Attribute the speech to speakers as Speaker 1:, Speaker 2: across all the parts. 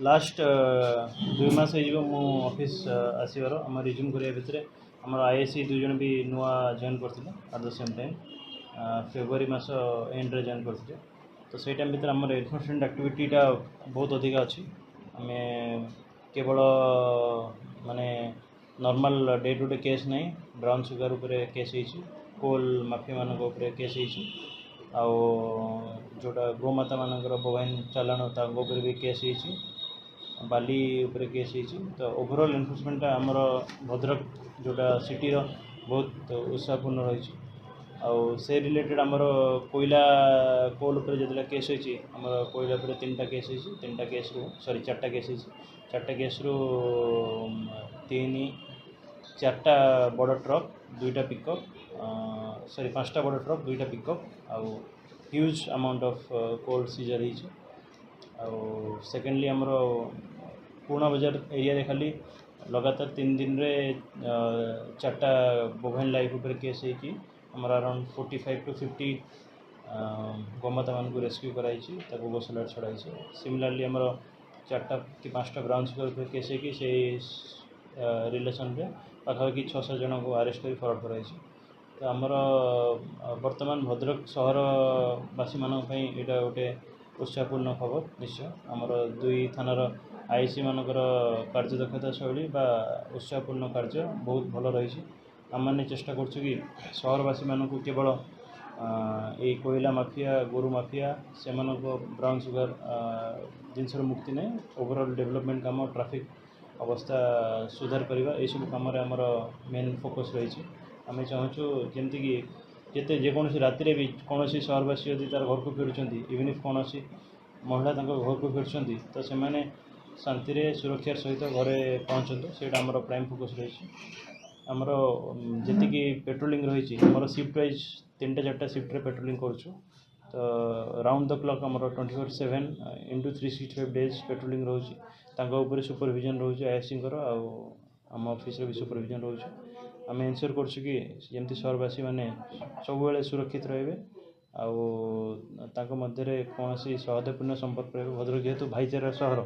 Speaker 1: Last 2 मास मो office आसबार आम resume करिया भितर आम आईएससी 2 जन भी नुआ जॉइन करते at the same time February mass and रे जॉइन करते तो से टाइम भितर आम एनफोर्समेंट एक्टिविटीटा बहुत अधिक अच्छी आम केवल माने normal day to day case नहीं ब्राउन सुगर उपर केस होती कोल माफिया मान केस होती आउ जोटा गोमाता मानकर बोवाइन चालाण तापर भी केस होती बाली उपरे केस होती तो ओवरऑल एनफोर्समेंट आमर भद्रक जोटा सिटी बहुत उत्साहपूर्ण रही से रिलेटेड आमर कोयला कोल उपर जो केस होती आमर कोयला उपर 3टा केस होती 3टा केस रु सॉरी 4टा केस होती 4टा केस रु 4टा बड़ ट्रक 2टा पिकअप सॉरी 5टा बड़ ट्रक 2टा पिकअप आउ huge amount of coal seizure हो सेकेंडली आमर पुराणा बजार एरिया रे खाली लगातार 3 दिन रे 4टा बोवेन लाइफ उपर केस होती आमर अराउंड 45 to 50 गोमाता मान को रेस्क्यू कराई गोशाला छड़ाई सिमिलरली आमर 4टा कि 5टा ब्राउन सुगर उपर केस होगी से रिलेसन रे पाखापाखि 600 जन को अरेस्ट कर फरवर्ड कराई तो आमर वर्तमान भद्रक सहरवासी मान यहाँ गोटे उत्साहपूर्ण खबर निश्चय आमर 2 थानार आईसी मानकर कार्यदक्षता शैली बा उत्साहपूर्ण कार्य बहुत भल रही आम मैंने चेष्टा करछु कि सहरवासी मान केवल ये कोयला माफिया गोरु माफिया से ब्राउन सुगर जिनस मुक्ति नहीं ओवरऑल डेवलपमेंट काम ट्रैफिक अवस्था सुधार करवा यह सब कम आमर मेन फोकस रही आम चाहूँ जमती कि जिते जेकोसी राति भी कौन सहरवासी यदि तार घर को फेरुंट इवन इफ कौन महिला घर को फेरुंट तो से शांति सुरक्षार सहित घरे पहुँचतु से आमर प्राइम फोकस रही आमर जी पेट्रोलिंग रही आमर शिफ्ट वाइज 3टा 4टा शिफ्ट पेट्रोलिंग करुँ तो राउंड द क्लॉक आमर 24/7 into 365 डेज पेट्रोलिंग रोचे सुपरविजन रोचे आईएससी आम ऑफिस भी सुपरविजन रोचे आम एनश्योर करछु कि जमती सहरवासी मैंने सब बेले सुरक्षित रे मध्य कौन सौहार्दपूर्ण संपर्क रहे भद्रक जेहेतु भाईचारा सहर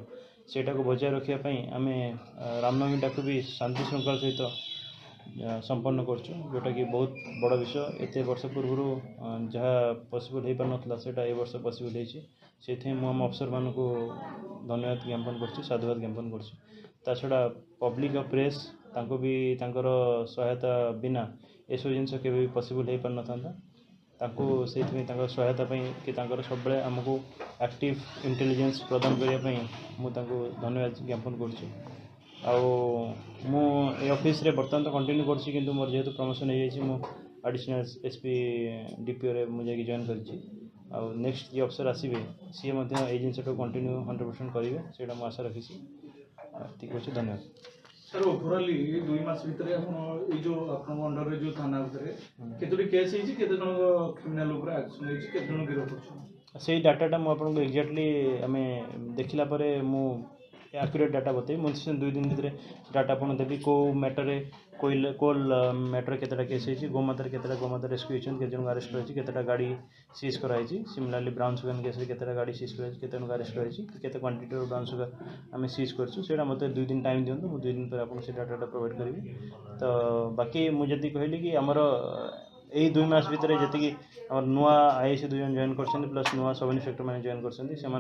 Speaker 1: सेटा को बजाय रखापी आम रामनवमी टाक भी शांति श्रृंखला सहित संपन्न करछु जोटा कि बहुत बड़ विषय एत वर्ष पूर्व जहाँ पॉसिबल हो पार नाला ए वर्ष पॉसिबल होती आम अफसर मान को धन्यवाद ज्ञापन कर साधुवाद ज्ञापन कर छड़ा पब्लिक और प्रेस तांको भी तांकर सहायता बिना ये सब जिन के पॉसिबल हो पार ना से सहायता कि सब आमको एक्टिव इंटेलिजेंस प्रदान करने मुझे धन्यवाद ज्ञापन कर ऑफिस रे बर्तमान तो कंटिन्यू करछि किंतु मोर जेहेतु प्रमोशन हो जाइए मो एडिशनल एसपी डीपीओ रे मुझे जॉइन करी नेक्स्ट जो अफसर आसवे सी ये जिनस कंटिन्यू 100% करेंगे से आशा रखी ठीक अच्छे धन्यवाद
Speaker 2: सर ओवरऑल 2 मास भितर आपण जो आपण अंडर रे जो थाना भितर केतोटी केस हिची केते जन क्रिमिनल ऊपर एक्शन हिची केते जन गिरफ होछ
Speaker 1: से डाटाटा मु आपन को एक्जेक्टली आमे देखिला परे मु एक्यूरेट डाटा बते मुझे 2 दिन भितर डाटा आपन देबी को मैटर कोल मैटर केतटा केस होती गोमाता केतटा गोमाता रेस्क्यू होती केते जन अरेस्ट रही केतटा गाड़ी सीज कराई सिमिलरली ब्राउन सुगर केस केतटा गाड़ी सीज कराई केते जन अरेस्ट रही केते क्वांटिटी ब्राउन सुगर आम सीज करछु सेटा मते 2 दिन टाइम दियंतु मु 2 दिन पर आपन से डाटा प्रोवाइड करी तो बाकी मुझे कहली कि आमर यही 2 मास भितर जी नुआ आईएससी 2 जन जॉइन कर प्लस नुआ सब इन्स्पेक्टर मैंने जॉइन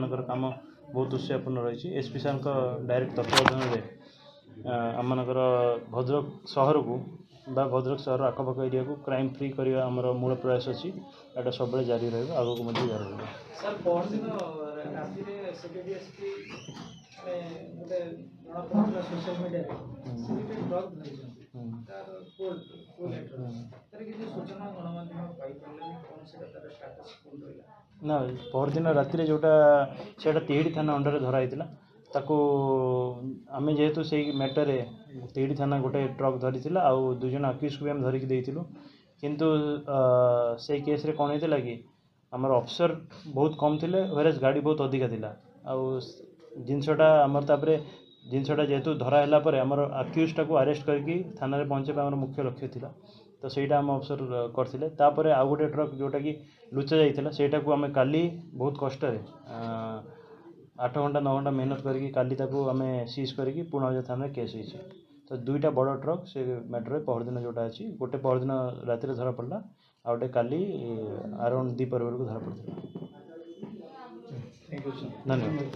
Speaker 1: कर काम बहुत उत्साहपूर्ण रही एसपी सार डायरेक्ट तत्वावधान में आमर भद्रक सहर को भद्रक सहर आखपाख एरिया को क्राइम फ्री करवा आमर मूल प्रयास अच्छी यहाँ सब जारी रहा आगे को जारी रहा
Speaker 2: सर परदिन राति रे सेक्रेटरी एसपी गोटे जना पहुंचला सोशल मीडिया रे से ड्रग धरिछन तार कोल लेटर तार कि सूचना गणमाध्यम पाई परले कोन से तार स्टेटस कोन रहला
Speaker 1: ना परदिन राति जोटा से तिहिड़ी थाना अंडर धरा होता ताको आमे जेहेतु से मैटर तिहिड़ी थाना गोटे ट्रक धरी आउ 2 जन अक्यूज को भी आम धरिकी देइथिलु किंतु से केस रे कौन होता कि आमर अफसर बहुत कम थे व्हेरेज गाड़ी बहुत अधिका थिला आउ जिनसटा आमर तापरे जिनसटा जेहेतु धरा है पर आमर अक्यूजटा को अरेस्ट करके थाना रे पहुँचे आमर मुख्य लक्ष्य थिला तो सहीटा आम अफसर करथिले तापरे आउ गोटे ट्रक जोटा कि लुचा जाइथिला सेटा को आमे काली बहुत कष्ट 8 घंटा 9 घंटा मेहनत करके काली ताको आम सीज करके पुणे थाना केस होती तो दुईटा बड़ ट्रक से मैटर पहरदिन जोटा अच्छी गोटे पहरदिन राति धरा पड़ा आ गए काली अराउंड 2 बेलू धरा पड़ा।
Speaker 2: Thank you sir.
Speaker 1: धन्यवाद।